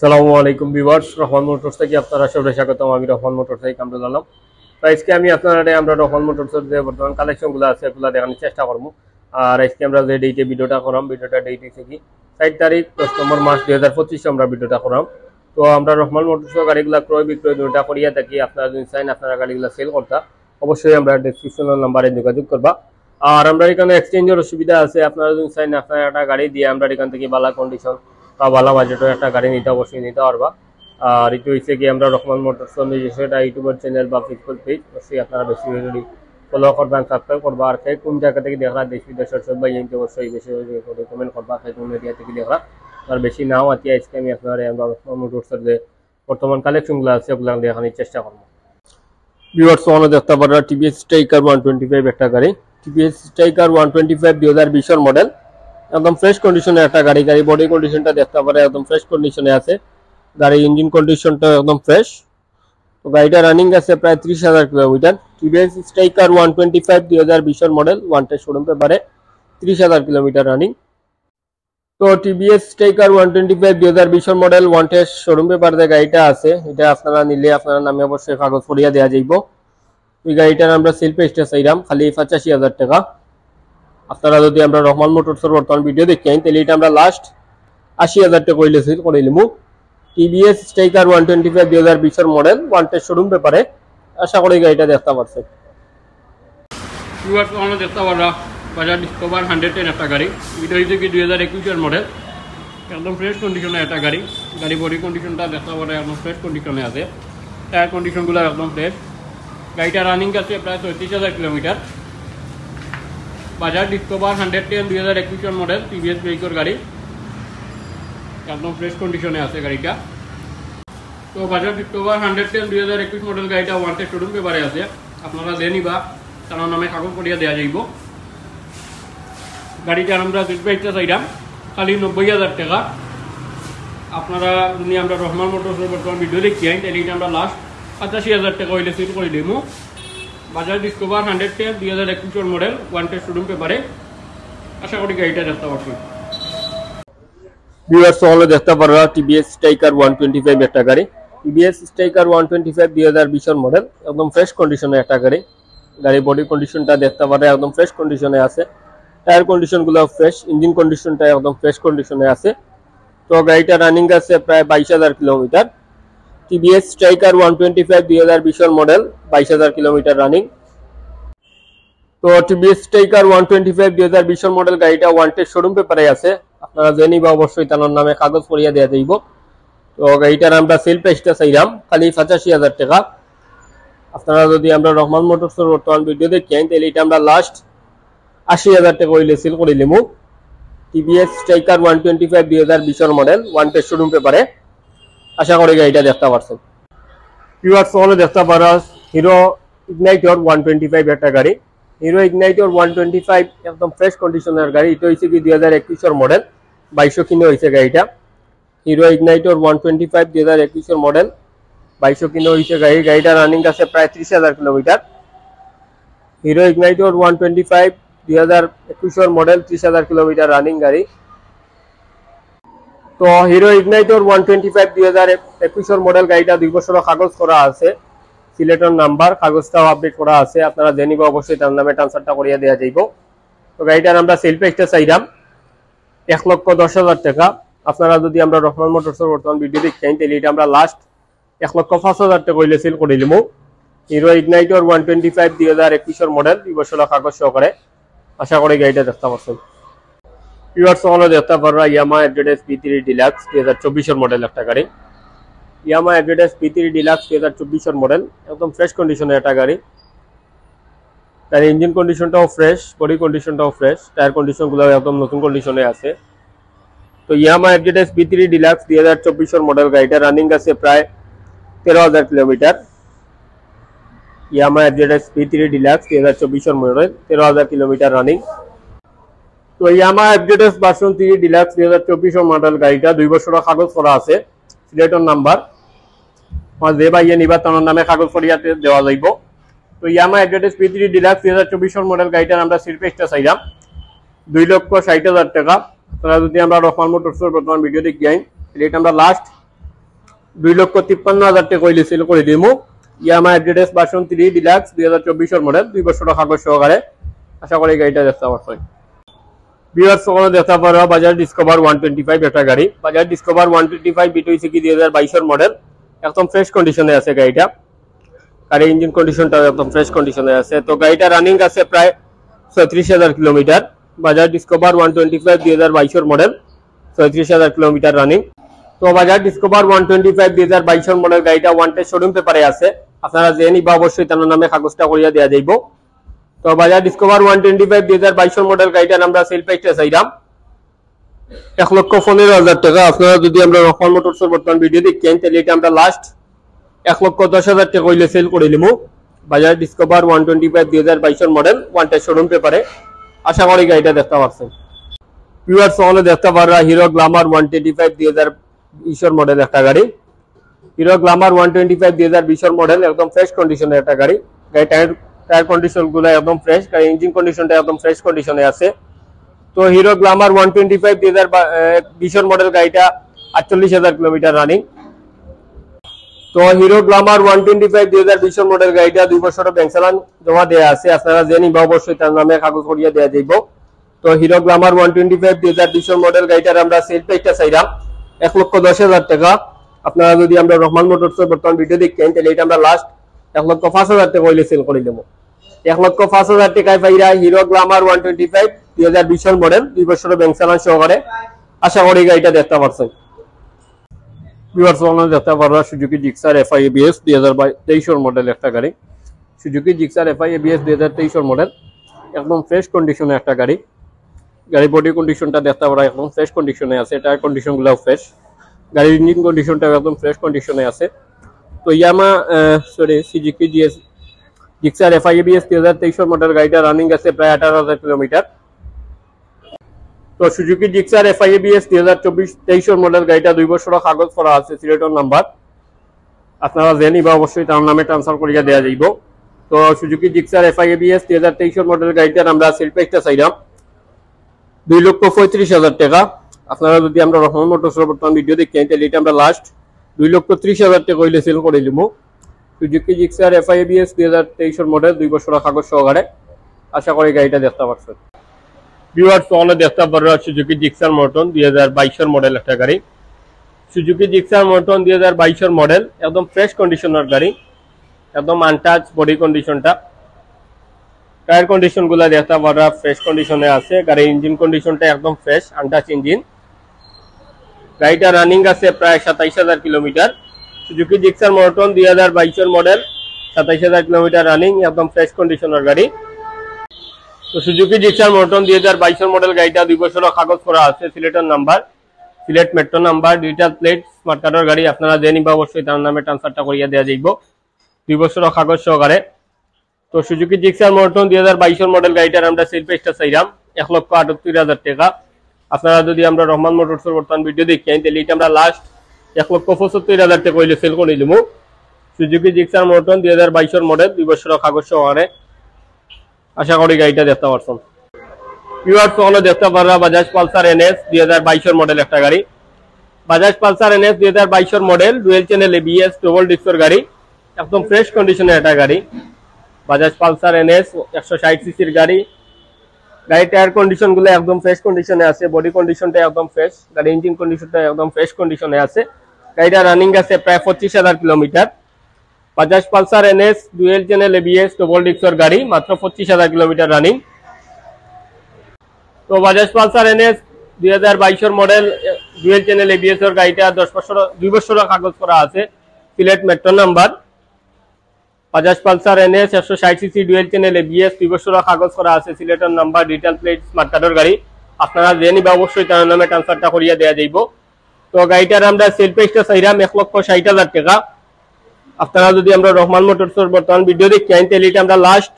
সালামু আলাইকুম viewers, Rahman motors থেকে আপনারা সবাই স্বাগতম। আমি রহমান মোটরস থেকে কামরুল আলম। তো আজকে আমি আমরা রহমান মোটরসের যে বর্তমান কালেকশনগুলো আছে এগুলো দেখানোর চেষ্টা করবো। আর আজকে আমরা যে ডেটে ভিডিওটা করাম, ভিডিওটা ডেট হচ্ছে কি 4 তারিখ 10 নম্বর মাস 2025 আমরা ভিডিওটা করাম। তো আমরা রহমান মোটরসের গাড়িগুলো ক্রয় বিক্রয় দুটা করিয়া থাকি। আপনারা যদি চান আপনারা গাড়িগুলো সেল করতে, অবশ্যই আমরা ডেসক্রিপশনের নাম্বারে যোগাযোগ করবা। আর আমরা এখানে এক্সচেঞ্জের সুবিধা আছে। আপনারা যদি চান আপনারা একটা গাড়ি দিয়ে আমরা এখান থেকে ভালো কন্ডিশন বা ভালো বাজেটের একটা গাড়ি নিতে অবশ্যই নিতে পারবা। আর এটা হচ্ছে কি আমরা রহমান মোটরস নিজস্ব একটা ইউটিউবের চ্যানেল বা ফেসবুক পেজ, অবশ্যই আপনারা বেশি বেশি ফলো করবেন, সাবস্ক্রাইব করবা। আর কোন জায়গা থেকে দেখলা দেশ বিদেশের সব ভাই অবশ্যই বেশি বেশি করে কমেন্ট করবা কোন এরিয়া থেকে দেখলা। আর বেশি নাও আজকে আজকে আমি আপনারা আমরা রহমান মোটরসের যে বর্তমান কালেকশনগুলো আছে ওগুলো দেখানোর চেষ্টা করবো। ভিউয়ার্স ওয়ান দেখতে পারা টিভিএস স্ট্রাইকার 125 একটা গাড়ি। টিভিএস স্ট্রাইকার 125 2020 মডেল, একদম ফ্রেশ কন্ডিশনে একটা গাড়ি। গাড়ি বডি কন্ডিশনটা দেখতে পারে একদম ফ্রেশ কন্ডিশনে আছে। গাড়ি ইঞ্জিন কন্ডিশনটা একদম ফ্রেশ। তো গাড়িটা রানিং আছে প্রায় 30,000 kilometre. TVS striker 125 2020 model, one test showroom পেপারে 30,000 কিলোমিটার রানিং। তো TVS striker 125 2020 model, one test showroom paper যে গাড়িটা আছে এটা আপনারা নিলে আপনার নামে অবশ্যই কাগজ করিয়া দেওয়া যাইব। ওই গাড়িটার আমরা সেল প্রাইসটা চাইলাম খালি 85,000 টাকা। আপনারা যদি আমরা রহমান মোটরসের বর্তমান ভিডিও দেখি তাহলে এটা আমরা লাস্ট 80,000 টাকা কইলে সেল করে নিমু। TVS striker 125 2020 model, one test showroom পেপারে। আশা করি গাড়িটা দেখতে পারছেন। দেখতে পারা বাজার ডিসকভার 110 একটা গাড়ি। এটা হচ্ছে কি 2021 মডেল, একদম ফ্রেশ কন্ডিশনে একটা গাড়ি। গাড়ি বডি কন্ডিশনটা দেখতে পারে একদম ফ্রেশ কন্ডিশনে আছে। টায়ার কন্ডিশনগুলো একদম ফ্রেশ। গাড়িটা রানিং আছে প্রায় 34,000 কিলোমিটার। বাজার ডিসকভার 110 2021 মডেল টিভিএস ভেহিকল গাড়ি, একদম ফ্রেশ কন্ডিশনে আছে গাড়িটা। তো বাজার ডিসকভার 110 2021 মডেল গাড়িটা ওয়ান টেস্ট শোরুম পেপারে আছে। আপনারা দিয়ে নিবা, তার নামে কাগজ করিয়া দেওয়া যাইব। গাড়িটার আমরা প্রাইসটা চাইলাম খালি 90,000 টাকা। আপনারা যদি আমরা রহমান মোটরসের বর্তমান ভিডিও দেখি তাহলে এটা আমরা লাস্ট 85,000 টাকা হইলে সেল করে দিব। Bajaj discover 110 2021 model, one test showroom পেপারে। আশা করি গাড়িটা দেখতে পাচ্ছেন। ভিউয়ার্স হলো দেখতে পারা টিভিএস স্ট্রাইকার 125 একটা গাড়ি। টিভিএস স্ট্রাইকার 125 2020 মডেল, একদম ফ্রেশ কন্ডিশনে একটা গাড়ি। গাড়ি বডি কন্ডিশনটা দেখতে পারে একদম ফ্রেশ কন্ডিশনে আছে। টায়ার কন্ডিশনগুলো ফ্রেশ, ইঞ্জিন কন্ডিশনটা একদম ফ্রেশ কন্ডিশনে আছে। তো গাড়িটা রানিং আছে প্রায় 22,000 kilometre. TVS striker 125 2020 model, 22,000 kilometre running. তো টিভিএস স্ট্রাইকার 125 2020 মডেল গাড়িটা ওয়ান টেস্ট শোরুম পেপারে আছে। আপনারা জেনে বা অবশ্যই তার নামে কাগজ করিয়া দেওয়া যাইব। তো গাড়িটার আমরা সেল প্রাইসটা চাইলাম খালি 85,000 টাকা। আপনারা যদি আমরা রহমান মোটরসের বর্তমান ভিডিও দেখি তাহলে এটা আমরা লাস্ট 80,000 টাকা হইলে সেল করে নিমু। TVS striker 125 2020 model, one test showroom পেপারে। আশা করি গাড়িটা দেখতে পারছেন। ভিউয়ার্স হলো দেখতে পারা হিরো ইগনাইটর 125 একটা গাড়ি। হিরো ইগনাইটর 125 একদম ফ্রেশ কন্ডিশনের গাড়ি। এটা হচ্ছে কি 2021 মডেল, 2200 কিনে হয়েছে গাড়িটা। হিরো ইগনাইটর 125 2021 মডেল, 2200 কিনে হয়েছে গাড়ি। গাড়িটা রানিং আছে প্রায় 30,000 kilometre. Hero Ignitor 125 2021 model, 30,000 kilometre running গাড়ি। তো হিরো ইগনাইটর 125 2021 মডেল গাড়িটা 2 বছর কাগজ করা আছে, সিলেটের নাম্বার, কাগজটাও আপডেট করা আছে। আপনারা জেনিব অবশ্যই তার নামে ট্রান্সফারটা করিয়া দেওয়া যাইব। তো গাড়িটার আমরা সেল প্রাইসটা চাইলাম 1,10,000 টাকা। আপনারা যদি আমরা রহমান মোটরসের বর্তমান ভিডিও দেখি তাহলে এটা আমরা লাস্ট 1,05,000 টাকা হইলে সেল করে দিলাম। হিরো ইগনাইটর 125 2021 মডেল, 2 বছর কাগজ সহকারে। আশা করি গাড়িটা দেখতে পাচ্ছেন। ভিউয়ার্স হলো দেখতে পারবা Yamaha FZS P3 deluxe 2024 model একটা গাড়ি। Yamaha FZS P3 deluxe 2024 model, একদম ফ্রেশ কন্ডিশনের একটা গাড়ি। তার ইঞ্জিন কন্ডিশনটাও ফ্রেশ, বডি কন্ডিশনটাও ফ্রেশ, টায়ার কন্ডিশনগুলো একদম নতুন কন্ডিশনে আছে। তো Yamaha FZS P3 deluxe 2024 model গাড়িটা রানিং আছে প্রায় 13,000 kilometre. Yamaha FZS P3 deluxe 2024 model, 13,000 kilometre running. তো Yamaha FZS version 3 deluxe 2024 model গাড়িটা 2 বছর কাগজ করা আছে, সিলেটের নাম্বার। যে ভাইয়ে নিবা তার নামে কাগজ করিয়া দেওয়া যাইব। তো Yamaha FZS P3 deluxe 2024 model গাড়িটার আমরা সেল প্রাইসটা চাইলাম 2,60,000 টাকা। আপনারা যদি আমরা রহমান মোটরসের বর্তমান ভিডিও দেখি এটা আমরা লাস্ট 2,53,000 টাকা কইলে সেল করে দিমু। ইয়ামা অ্যাড্রেস ভার্সন 3 ডিলাক্স 2024 এর মডেল 2 বছর কাগজ সহকারে। আশা করি গাড়িটা দেখতে পারছেন। ভিউয়ার্স সকলে দেখতে পারো বাজাজ ডিসকভার 125 একটা গাড়ি। বাজাজ ডিসকভার 125 বিটুইসি কি 2022 এর মডেল, একদম ফ্রেশ কন্ডিশনে আছে গাড়িটা। গাড়ির ইঞ্জিন কন্ডিশনটা একদম ফ্রেশ কন্ডিশনে আছে। তো গাড়িটা রানিং আছে প্রায় 36,000 কিলোমিটার। বাজাজ ডিসকভার 125 2022 এর মডেল, 36,000 কিলোমিটার রানিং। তো বাজাজ ডিসকভার 125 2022 এর মডেল গাড়িটা ওয়ান্টেড শোরুম পেপারে আছে। আপনারা যে নিবা অবশ্যই তার নামে কাগজটা করিয়া দেয়া যাইব। তো বাজাজ ডিসকভার 125 2022 এর মডেল গাড়িটার আমরা সেল প্রাইসটা চাইলাম 1,15,000 টাকা। আপনারা যদি আমরা রকমান মোটরসের বর্তমান ভিডিও দেখেন তাহলে এটা আমরা লাস্ট 1,10,000 টাকা হইলে সেল করে নিমু। বাজাজ ডিসকভার 125 2022 এর মডেল ওয়ান্টেড শোরুম পেপারে। আশা করি গাড়িটা দেখতে পাচ্ছেন। ভিউয়ার্স সকলে দেখতে পাররা হিরো গ্ল্যামার 125 2020 এর মডেল একটা গাড়ি। হিরো গ্ল্যামার 125 2020 এর মডেল, একদম ফ্রেশ কন্ডিশনের একটা গাড়ি। গাড়ি টায়ার কন্ডিশন গুলো একদম ফ্রেশ, গাড়ি ইঞ্জিন কন্ডিশনটা একদম ফ্রেশ কন্ডিশনে আছে। তো হিরো গ্ল্যামার 125 2020 এর মডেল গাড়িটা 48,000 কিলোমিটার রানিং। তো হিরো গ্ল্যামার 125 2020 এর মডেল গাড়িটা 2 বছরের ব্যাংক চালান জমা দেয়া আছে। আপনারা যে নিবা অবশ্যই তার নামে কাগজ করিয়া দেয়া যাইব। তো হিরো গ্ল্যামার 125 2020 এর মডেল গাড়িটার আমরা সেল প্রাইসটা চাইলাম 1,10,000 টাকা। আপনারা যদি আমরা রহমান মোটরসের বর্তমান ভিডিও দেখেন তাহলে এটা আমরা লাস্ট 1,05,000 টাকা হইলে সেল করে দেবো। 1,05,000 টাকায় পাইরা হিরো গ্ল্যামার 125 2020 এর মডেল 2 বছরের ব্যাংক চালান সহকারে। আশা করি গাড়িটা দেখতে পারছেন। ভিউয়ার্স আপনারা দেখতে পাররা সুজুকি জিক্সার এফআই এবিএস 2023 এর মডেল একটা গাড়ি। সুজুকি জিক্সার এফআই এবিএস 2023 এর মডেল, একদম ফ্রেশ কন্ডিশনে একটা গাড়ি। গাড়ির বডি কন্ডিশনটা দেখতে পারা একদম ফ্রেশ কন্ডিশনে আছে, টায়ার কন্ডিশনগুলো ফ্রেশ, গাড়ির ইঞ্জিন কন্ডিশনটা একদম ফ্রেশ কন্ডিশনে আছে। তো ইয়ামা সুজুকি জিক্সার এফআই এবিএস 2023 এর মডেল গাড়িটা রানিং আছে প্রায় 18,000 কিলোমিটার। তো সুজুকি জিক্সার এফআই এবিএস 2023 এর মডেল গাড়িটা 2 বছরের কাগজ করা আছে, সিলেটর নাম্বার। আপনারা যে নিবা অবশ্যই তার নামে ট্রান্সফার করিয়া দেয়া যাইব। তো সুজুকি জিক্সার এফআই এবিএস 2023 এর মডেল গাড়িটার আমরা সেল প্রাইসটা চাইলাম 2,35,000 টাকা। আপনারা যদি আমরা রহমান মোটরসের বর্তমান ভিডিও দেখেন তাহলে এটা আমরা লাস্ট 2,30,000 টাকা হইলে সেল করে দিমু। সুজুকি জিক্সার এফআই এবিএস 2023 এর মডেল 2 বছরের কাগজ সহকারে। আশা করি গাড়িটা দেখতে পারছেন। ভিউয়ার্স সকলে দেখতে পাররা সুজুকি জিক্সার মর্টন 2022 এর মডেল একটা গাড়ি। সুজুকি জিক্সার মর্টন 2022 এর মডেল, একদম ফ্রেশ কন্ডিশনের গাড়ি, একদম আনটাচ বডি কন্ডিশনটা। টায়ার কন্ডিশন গুলা দেখতে পাররা ফ্রেশ কন্ডিশনে আছে। গাড়ির ইঞ্জিন কন্ডিশনটা একদম ফ্রেশ, আনটাচ ইঞ্জিন। গাড়িটা রানিং আছে প্রায় 27,000 কিলোমিটার। সুজুকি জিক্সার মর্টন 2022 এর মডেল, 27,000 কিলোমিটার রানিং, একদম ফ্রেশ কন্ডিশনের গাড়ি। তো সুজুকি জিক্সার মর্টন 2022 এর মডেল গাড়িটা 2 বছরের কাগজ করা আছে, সিলেটের number, Sylhet metro number, digital plate, smart কার্ডের গাড়ি। আপনারা যে নিবা অবশ্যই তার নামে ট্রান্সফারটা করিয়া দেওয়া যাইব 2 বছরের কাগজ সহকারে। তো সুজুকি জিক্সার মর্টন 2022 এর মডেল গাড়িটার আমরা সেল প্রাইসটা চাইলাম 1,78,000 টাকা। আপনারা যদি আমরা রহমান মোটরসের বর্তমান ভিডিও দেখেন তাহলে এটা আমরা লাস্ট 1,75,000 টাকা হইলে সেল করে দিমু। সুজুকি জিক্সার মর্টন 2022 এর মডেল 2 বছরের কাগজ সহকারে। আশা করি গাড়িটা দেখতে পারছেন। ভিউয়ার্স সকলে দেখতে পাররা বাজাজ পালসার এনএস 2022 এর মডেল একটা গাড়ি। বাজাজ পালসার এনএস 2022 এর model, dual channel ABS, double ডিস্কের গাড়ি, একদম ফ্রেশ কন্ডিশনের একটা গাড়ি। বাজাজ পালসার এনএস 160 সিসির গাড়ি। গাড়ির টায়ার কন্ডিশন গুলো একদম ফ্রেশ কন্ডিশনে আছে, বডি কন্ডিশনটা একদম ফ্রেশ, গাড়ির ইঞ্জিন কন্ডিশনটা একদম ফ্রেশ কন্ডিশনে আছে। গাড়িটা রানিং আছে প্রায় 25,000 kilometre. Bajaj Pulsar NS dual channel ABS double ডিস্কের গাড়ি, মাত্র 25,000 কিলোমিটার রানিং। তো বাজাজ পালসার এনএস 2022 এর মডেল, ডুয়েল চ্যানেল এবিএস এর গাড়িটা 2 বছরের কাগজ করা আছে, Sylhet metro number. Bajaj Pulsar NS 160 CC dual channel ABS 2 বছরের কাগজ করা আছে, সিলেটের নাম্বার, ডিজিটাল প্লেট, স্মার্ট কার্ডের গাড়ি। আপনারা যে নিবা অবশ্যই তার নামে ট্রান্সফারটা করিয়া দেয়া যাইব। তো গাড়িটার আমরা সেল প্রাইসটা চাইলাম 1,60,000 টাকা। আপনারা যদি আমরা রহমান মোটরসের বর্তমান ভিডিও দেখেন তাহলে এটা আমরা লাস্ট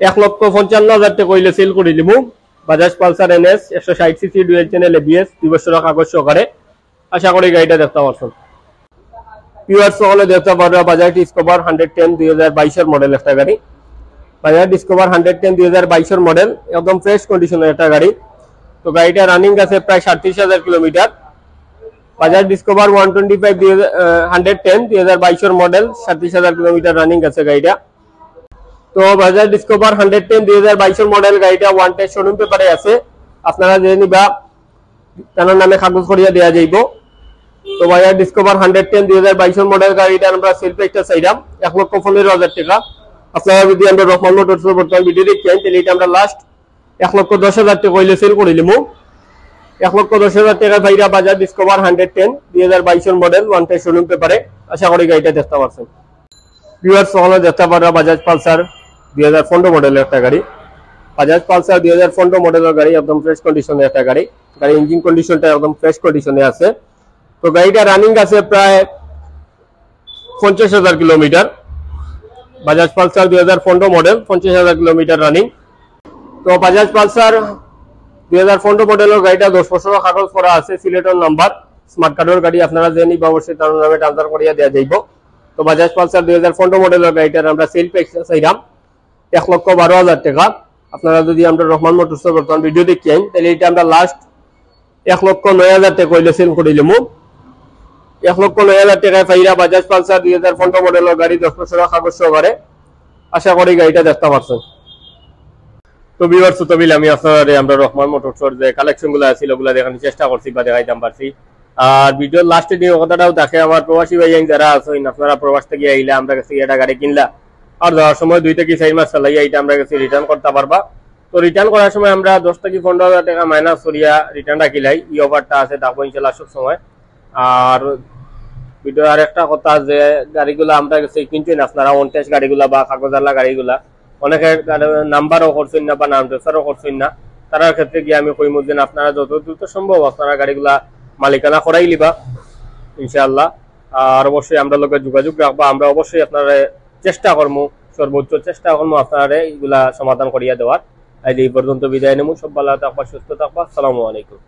1,55,000 টাকা হইলে সেল করে দিমু। Bajaj Pulsar NS 160 CC dual channel ABS 2 বছরের কাগজ সহকারে। আশা করি গাড়িটা দেখতে পারছেন। ভিউয়ার্স সকলে দেখতে পাররা বাজাজ ডিসকভার 110 2022 এর মডেল একটা গাড়ি। বাজাজ ডিসকভার 110 2022 এর মডেল, একদম ফ্রেশ কন্ডিশনের একটা গাড়ি। তো গাড়িটা রানিং আছে প্রায় 37,000 kilometre. Bajaj discover 125 110 2022 model 37,000 kilometre running আছে গাড়িটা। তো বাজাজ ডিসকভার 110 2022 মডেল গাড়িটা ওয়ান টেস্ট শোরুম পেপারে আছে, আপনারা যে নিবা তার নামে কাগজ করিয়া দেয়া যাইব। তো বাজাজ ডিসকভার 110 2022 মডেল গাড়িটা আমরা সেল প্রাইসটা চাইলাম 1,15,000 টাকা। আপনারা যদি আমরা রহমান মোটরস বর্তমান ভিডিও দেখেন তাহলে এটা আমরা লাস্ট 1,10,000 টাকা হইলে সেল করিলিমু। 1,10,000 টাকা ভাইরা Bajaj discover 110 2022 model one test showroom পেপারে। আশা করি গাড়িটা দেখতে পারছেন। ভিউয়ার্স সকলে দেখতে পারা বাজাজ পালসার 2015 মডেলের একটা গাড়ি। বাজাজ পালসার 2015 মডেলের গাড়ি, একদম ফ্রেশ কন্ডিশনের একটা গাড়ি। গাড়ি ইঞ্জিন কন্ডিশনটা একদম ফ্রেশ কন্ডিশনে আছে। তো গাড়িটা রানিং আছে প্রায় 50,000 kilometre. Bajaj Pulsar 2015 model 50,000 kilometre running. তো বাজাজ পালসার 2015 মডেলের গাড়িটা 10 বছরের কাগজ করা আছে, সিলেটের নাম্বার, স্মার্ট কার্ডের গাড়ি। আপনারা যে নিবা অবশ্যই তার নামে ট্রান্সফার করিয়া দেওয়া যাইব। তো বাজাজ পালসার 2015 মডেলের গাড়িটার আমরা সেল প্রাইস চাইলাম 1,12,000 টাকা। আপনারা যদি আমরা রহমান মোটরসের বর্তমান ভিডিও দেখেন তাহলে এটা আমরা লাস্ট 1,09,000 টাকা হইলে সেল করিলাম। 1,09,000 টাকায় পাইরা বাজাজ পালসার 2015 মডেলের গাড়ি 10 বছরের কাগজ সহকারে। আশা করি গাড়িটা দেখতে পারছেন। তো ভিউয়ার্স তবিল আমি আপনারা আমরা রহমান মোটরসের যে কালেকশন গুলো আছে ওগুলো দেখানোর চেষ্টা করছি বা দেখাইতাম পারছি। আর ভিডিওর লাস্টে দিয়ে কথাটাও দেখে আমার প্রবাসী ভাই যারা আছেন, আপনারা প্রবাস থেকে আইলে আমরা কাছে এটা গাড়ি কিনলা আর যাওয়ার সময় 2 থেকে 4 মাস চালাইয়া এটা আমরা কাছে রিটার্ন করতে পারবা। তো রিটার্ন করার সময় আমরা 10 থেকে 15,000 টাকা মাইনাস করিয়া রিটার্ন রাখিলাই, এই অফারটা আছে থাকবো ইনশাআল্লাহ সব সময়। আর ভিডিও আর একটা কথা যে গাড়িগুলো আমরা কাছে কিনছেন আপনারা অন টেস্ট গাড়িগুলা বা কাগজালা গাড়িগুলা অনেকে নাম্বারও করছেন না বা নাম ট্রান্সফারও করছেন না, তার ক্ষেত্রে গিয়ে আমি কইমু যে আপনারা যত দ্রুত সম্ভব আপনারা গাড়িগুলা মালিকানা করাই লিবা ইনশাআল্লাহ। আর অবশ্যই আমরা লোকের যোগাযোগ রাখবো, আমরা অবশ্যই আপনারা চেষ্টা করবো, সর্বোচ্চ চেষ্টা করবো আপনারা এইগুলা সমাধান করিয়া দেওয়ার। এই পর্যন্ত বিদায় নেবো। সব ভালো থাকবা, সুস্থ থাকবা। আসসালামু আলাইকুম।